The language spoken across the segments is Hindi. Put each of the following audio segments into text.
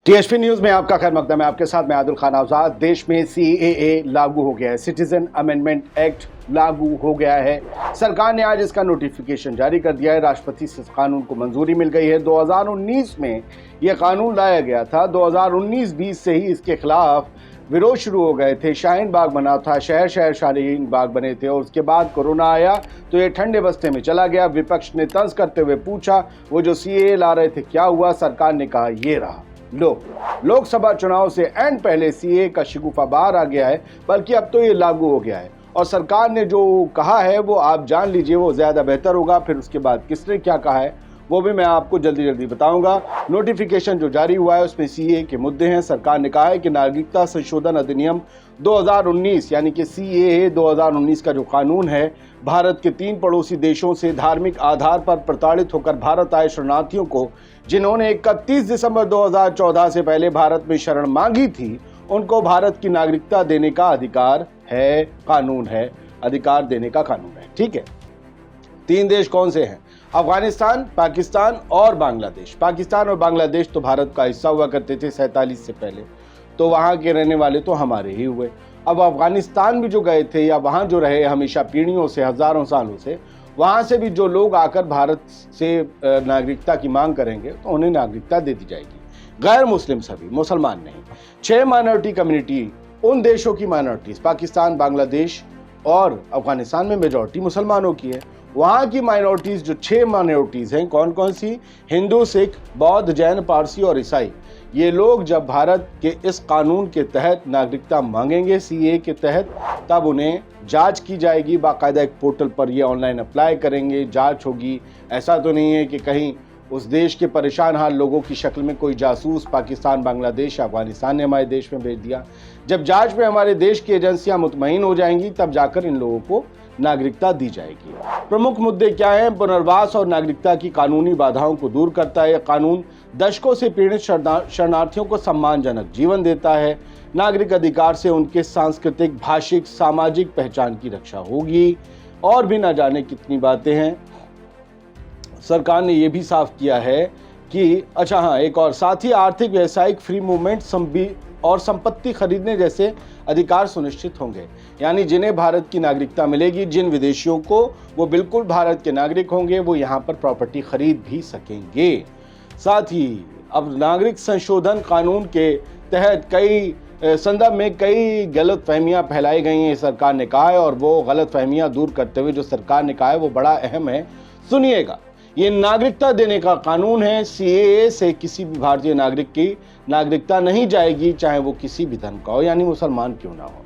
टीएचपी न्यूज में आपका खैर मकदम है। आपके साथ मैं आदिल खान आजाद। देश में सीएए लागू हो गया है, सिटीजन अमेंडमेंट एक्ट लागू हो गया है। सरकार ने आज इसका नोटिफिकेशन जारी कर दिया है। राष्ट्रपति से इस कानून को मंजूरी मिल गई है। 2019 में यह कानून लाया गया था। 2019-20 से ही इसके खिलाफ विरोध शुरू हो गए थे। शाहीन बाग बना था, शहर शहर शाहीन बाग बने थे, और उसके बाद कोरोना आया तो ये ठंडे बस्ते में चला गया। विपक्ष ने तंज करते हुए पूछा वो जो सीएए ला रहे थे क्या हुआ? सरकार ने कहा ये रहा। लोकसभा चुनाव से एंड पहले सीएए का शिगुफा बाहर आ गया है, बल्कि अब तो ये लागू हो गया है। और सरकार ने जो कहा है वो आप जान लीजिए, वो ज्यादा बेहतर होगा। फिर उसके बाद किसने क्या कहा है वो भी मैं आपको जल्दी बताऊंगा। नोटिफिकेशन जो जारी हुआ है उसमें सीएए के मुद्दे हैं। सरकार ने कहा है कि नागरिकता संशोधन अधिनियम 2019 यानी कि सीएए 2019 का जो कानून है, भारत के 3 पड़ोसी देशों से धार्मिक आधार पर प्रताड़ित होकर भारत आए शरणार्थियों को, जिन्होंने 31 दिसंबर 2014 से पहले भारत में शरण मांगी थी, उनको भारत की नागरिकता देने का अधिकार है, कानून है, अधिकार देने का कानून है। ठीक है। 3 देश कौन से हैं? अफगानिस्तान, पाकिस्तान और बांग्लादेश। पाकिस्तान और बांग्लादेश तो भारत का हिस्सा हुआ करते थे 47 से पहले, तो वहाँ के रहने वाले तो हमारे ही हुए। अब अफगानिस्तान भी जो गए थे या वहाँ जो रहे हमेशा पीढ़ियों से, हजारों सालों से, वहाँ से भी जो लोग आकर भारत से नागरिकता की मांग करेंगे तो उन्हें नागरिकता दे दी जाएगी। गैर मुस्लिम सभी, मुसलमान नहीं। 6 माइनॉरिटी कम्युनिटी, उन देशों की माइनॉरिटीज, पाकिस्तान, बांग्लादेश और अफगानिस्तान में मेजॉरिटी मुसलमानों की है। वहाँ की माइनॉरिटीज जो 6 माइनॉरिटीज हैं, कौन कौन सी? हिंदू, सिख, बौद्ध, जैन, पारसी और ईसाई। ये लोग जब भारत के इस कानून के तहत नागरिकता मांगेंगे सीएए के तहत, तब उन्हें जांच की जाएगी। बाकायदा एक पोर्टल पर ये ऑनलाइन अप्लाई करेंगे, जांच होगी। ऐसा तो नहीं है कि कहीं उस देश के परेशान हाल लोगों की शक्ल में कोई जासूस पाकिस्तान, बांग्लादेश, अफगानिस्तान ने हमारे देश में भेज दिया। जब जांच में हमारे देश की एजेंसियां मुतमईन हो जाएंगी तब जाकर इन लोगों को नागरिकता दी जाएगी। प्रमुख मुद्दे क्या हैं? पुनर्वास और नागरिकता की कानूनी बाधाओं को दूर करता है। कानून दशकों से पीड़ित शरणार्थियों को सम्मानजनक जीवन देता है। नागरिक अधिकार से उनके सांस्कृतिक, भाषिक, सामाजिक पहचान की रक्षा होगी। और भी ना जाने कितनी बातें हैं। सरकार ने यह भी साफ किया है कि अच्छा हाँ, एक और साथ ही आर्थिक, व्यावसायिक, फ्री मूवमेंट और संपत्ति खरीदने जैसे अधिकार सुनिश्चित होंगे। यानी जिन्हें भारत की नागरिकता मिलेगी, जिन विदेशियों को, वो बिल्कुल भारत के नागरिक होंगे, वो यहाँ पर प्रॉपर्टी खरीद भी सकेंगे। साथ ही अब नागरिक संशोधन कानून के तहत कई संदर्भ में कई गलत फहमियाँ फैलाई गई हैं, सरकार ने कहा है। और वो गलत फहमियाँ दूर करते हुए जो सरकार ने कहा है वो बड़ा अहम है, सुनिएगा। ये नागरिकता देने का कानून है। सीएए से किसी भी भारतीय नागरिक की नागरिकता नहीं जाएगी, चाहे वो किसी भी धर्म का हो, यानी मुसलमान क्यों ना हो।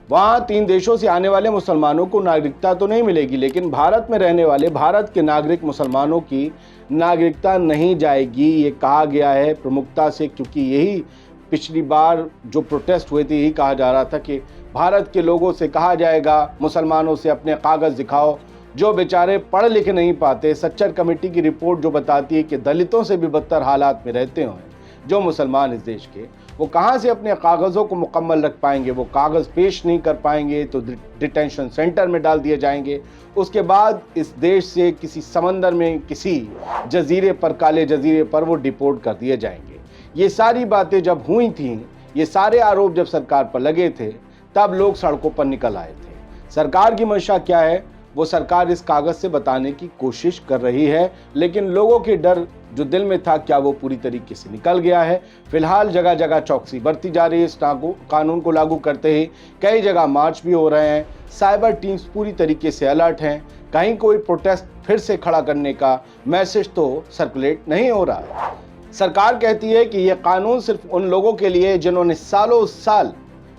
वहाँ 3 देशों से आने वाले मुसलमानों को नागरिकता तो नहीं मिलेगी, लेकिन भारत में रहने वाले भारत के नागरिक मुसलमानों की नागरिकता नहीं जाएगी। ये कहा गया है प्रमुखता से, क्योंकि यही पिछली बार जो प्रोटेस्ट हुए थे, यही कहा जा रहा था कि भारत के लोगों से कहा जाएगा, मुसलमानों से अपने कागज़ दिखाओ, जो बेचारे पढ़ लिख नहीं पाते। सच्चर कमेटी की रिपोर्ट जो बताती है कि दलितों से भी बदतर हालात में रहते हैं जो मुसलमान इस देश के, वो कहाँ से अपने कागज़ों को मुकम्मल रख पाएंगे? वो कागज़ पेश नहीं कर पाएंगे तो डिटेंशन सेंटर में डाल दिए जाएंगे। उसके बाद इस देश से किसी समंदर में, किसी जजीरे पर, काले जजीरे पर वो डिपोर्ट कर दिए जाएंगे। ये सारी बातें जब हुई थी, ये सारे आरोप जब सरकार पर लगे थे, तब लोग सड़कों पर निकल आए थे। सरकार की मंशा क्या है वो सरकार इस कागज से बताने की कोशिश कर रही है, लेकिन लोगों के डर जो दिल में था, क्या वो पूरी तरीके से निकल गया है? फिलहाल जगह जगह चौकसी बरती जा रही है। इस कानून को लागू करते ही कई जगह मार्च भी हो रहे हैं। साइबर टीम्स पूरी तरीके से अलर्ट हैं। कहीं कोई प्रोटेस्ट फिर से खड़ा करने का मैसेज तो सर्कुलेट नहीं हो रहा है। सरकार कहती है कि यह कानून सिर्फ उन लोगों के लिए जिन्होंने सालों साल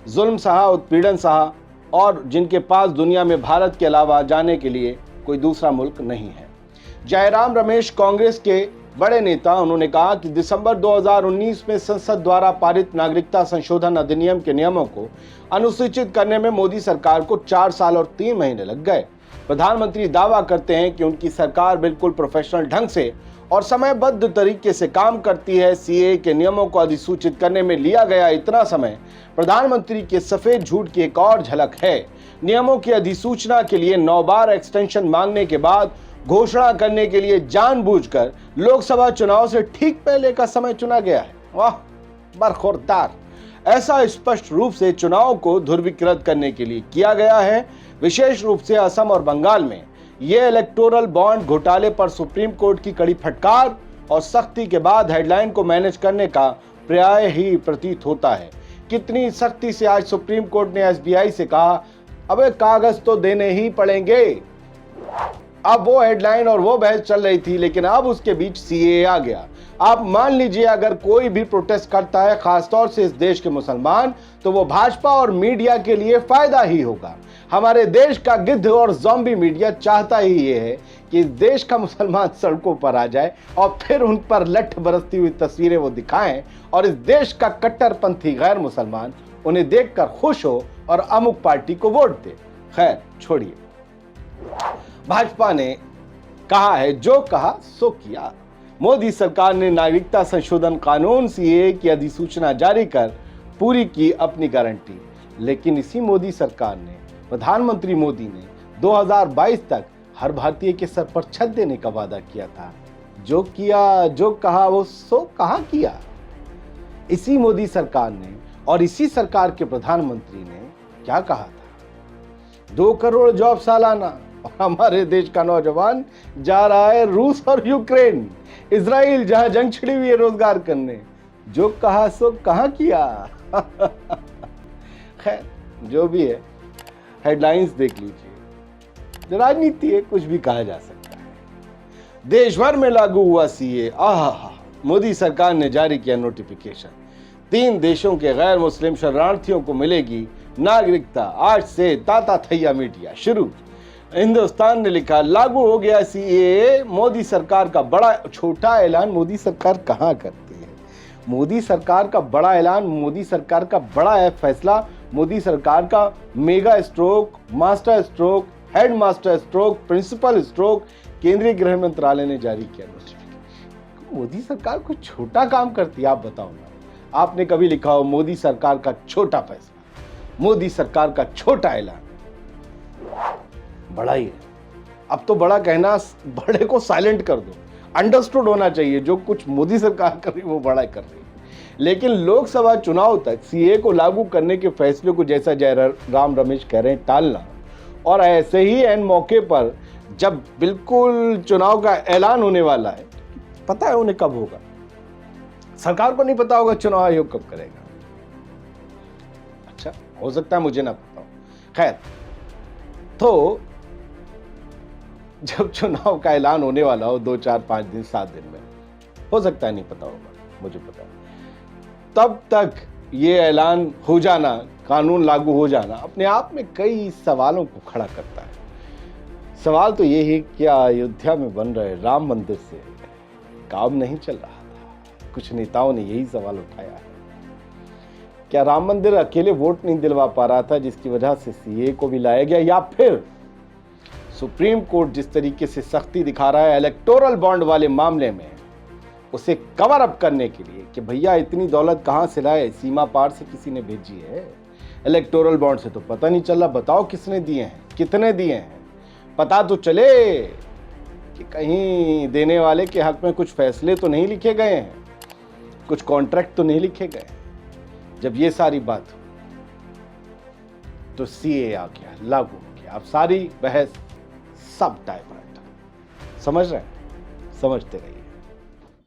जुल्म सहा, उत्पीड़न सहा, और जिनके पास दुनिया में भारत के अलावा जाने के लिए कोई दूसरा मुल्क नहीं है। जयराम रमेश, कांग्रेस के बड़े नेता, उन्होंने कहा कि दिसंबर 2019 में संसद द्वारा पारित नागरिकता संशोधन अधिनियम के नियमों को अनुसूचित करने में मोदी सरकार को 4 साल और 3 महीने लग गए। प्रधानमंत्री दावा करते हैं कि उनकी सरकार बिल्कुल प्रोफेशनल ढंग से और समयबद्ध तरीके से काम करती है। सीएए के नियमों को अधिसूचित करने में लिया गया इतना समय प्रधानमंत्री के सफेद झूठ की एक और झलक है। नियमों की अधिसूचना के लिए 9 बार एक्सटेंशन मांगने के बाद घोषणा करने के लिए जानबूझकर लोकसभा चुनाव से ठीक पहले का समय चुना गया है। वाह, बरखुरदार। ऐसा स्पष्ट रूप से चुनाव को ध्रुवीकृत करने के लिए किया गया है। विशेष रूप से असम और बंगाल में ये इलेक्टोरल बॉन्ड घोटाले पर सुप्रीम कोर्ट की कड़ी फटकार और सख्ती के बाद हेडलाइन को मैनेज करने का पर्याय ही प्रतीत होता है। कितनी सख्ती से आज सुप्रीम कोर्ट ने एसबीआई से कहा, अबे कागज तो देने ही पड़ेंगे। अब वो हेडलाइन और वो बहस चल रही थी, लेकिन अब उसके बीच सीएए आ गया। आप मान लीजिए अगर कोई भी प्रोटेस्ट करता है, खासतौर से इस देश के मुसलमान, तो वो भाजपा और मीडिया के लिए फायदा ही होगा। हमारे देश का गिद्ध और ज़ॉम्बी मीडिया चाहता ही ये है कि इस देश का मुसलमान सड़कों पर आ जाए और फिर उन पर लठ बरसती हुई तस्वीरें वो दिखाएं और इस देश का कट्टरपंथी गैर मुसलमान उन्हें देखकर खुश हो और अमुक पार्टी को वोट दे। खैर छोड़िए, भाजपा ने कहा है, जो कहा सो किया। मोदी सरकार ने नागरिकता संशोधन कानून सीएए की अधिसूचना जारी कर पूरी की अपनी गारंटी। लेकिन इसी मोदी सरकार ने, प्रधानमंत्री मोदी ने 2022 तक हर भारतीय के सर पर छत देने का वादा किया था। जो किया, जो कहा वो सो कहां किया। इसी मोदी सरकार ने और इसी सरकार के प्रधानमंत्री ने क्या कहा था, 2 करोड़ जॉब सालाना, और हमारे देश का नौजवान जा रहा है रूस और यूक्रेन, इजराइल, जहां जंग छिड़ी हुई है रोजगार करने। जो कहा सो कहां किया। खैर जो भी है, हेडलाइंस देख लीजिए। राजनीति है, कुछ भी कहा जा सकता है। देश भर में लागू हुआ सीए। मोदी सरकार ने जारी किया नोटिफिकेशन। 3 देशों के गैर मुस्लिम शरणार्थियों को मिलेगी नागरिकता। आज से ताता थैया मीडिया शुरू। हिंदुस्तान ने लिखा, लागू हो गया सीएए। मोदी सरकार का बड़ा छोटा ऐलान मोदी सरकार कहां करती है। मोदी सरकार का बड़ा ऐलान, मोदी सरकार का बड़ा फैसला, मोदी सरकार का mega stroke, master stroke, head master stroke, principal stroke केंद्रीय गृह मंत्रालय ने जारी किया नोटिफिकेशन। मोदी सरकार कुछ छोटा काम करती है, आप बताओ ना। आपने कभी लिखा हो मोदी सरकार का छोटा फैसला, मोदी सरकार का छोटा ऐलान। बड़ा ही है। अब तो बड़ा कहना, बड़े को साइलेंट कर दो। अंडरस्टूड होना चाहिए, जो कुछ मोदी सरकार कर रही है वो बड़ा कर रही है। लेकिन लोकसभा चुनाव तक सीए को लागू करने के फैसले को, जैसा जयराम रमेश कह रहे हैं, टालना, और ऐसे ही एन मौके पर जब बिल्कुल चुनाव का ऐलान होने वाला है, पता है उन्हें कब होगा, सरकार को नहीं पता होगा चुनाव आयोग कब करेगा। अच्छा, हो सकता है मुझे ना पता हो। खैर, तो जब चुनाव का ऐलान होने वाला हो 2, 4, 5 दिन, 7 दिन में, हो सकता है नहीं पता होगा, मुझे पता है, तब तक ये ऐलान हो जाना, कानून लागू हो जाना, अपने आप में कई सवालों को खड़ा करता है। सवाल तो ये है, क्या अयोध्या में बन रहे राम मंदिर से काम नहीं चल रहा था? कुछ नेताओं ने यही सवाल उठाया है। क्या राम मंदिर अकेले वोट नहीं दिलवा पा रहा था, जिसकी वजह से सीए को भी लाया गया? या फिर सुप्रीम कोर्ट जिस तरीके से सख्ती दिखा रहा है इलेक्टोरल बॉन्ड वाले मामले में, उसे कवर अप करने के लिए कि भैया इतनी दौलत कहां से लाए, सीमा पार से किसी ने भेजी है, इलेक्टोरल बॉन्ड से तो पता नहीं चल रहा, बताओ किसने दिए हैं, कितने दिए हैं, पता तो चले कि कहीं देने वाले के हक में कुछ फैसले तो नहीं लिखे गए हैं, कुछ कॉन्ट्रैक्ट तो नहीं लिखे गए। जब ये सारी बात हो तो सीए आ गया, लागू हो गया। अब सारी बहस सब डाइवर्ट, समझ रहे हैं, समझते रहिए।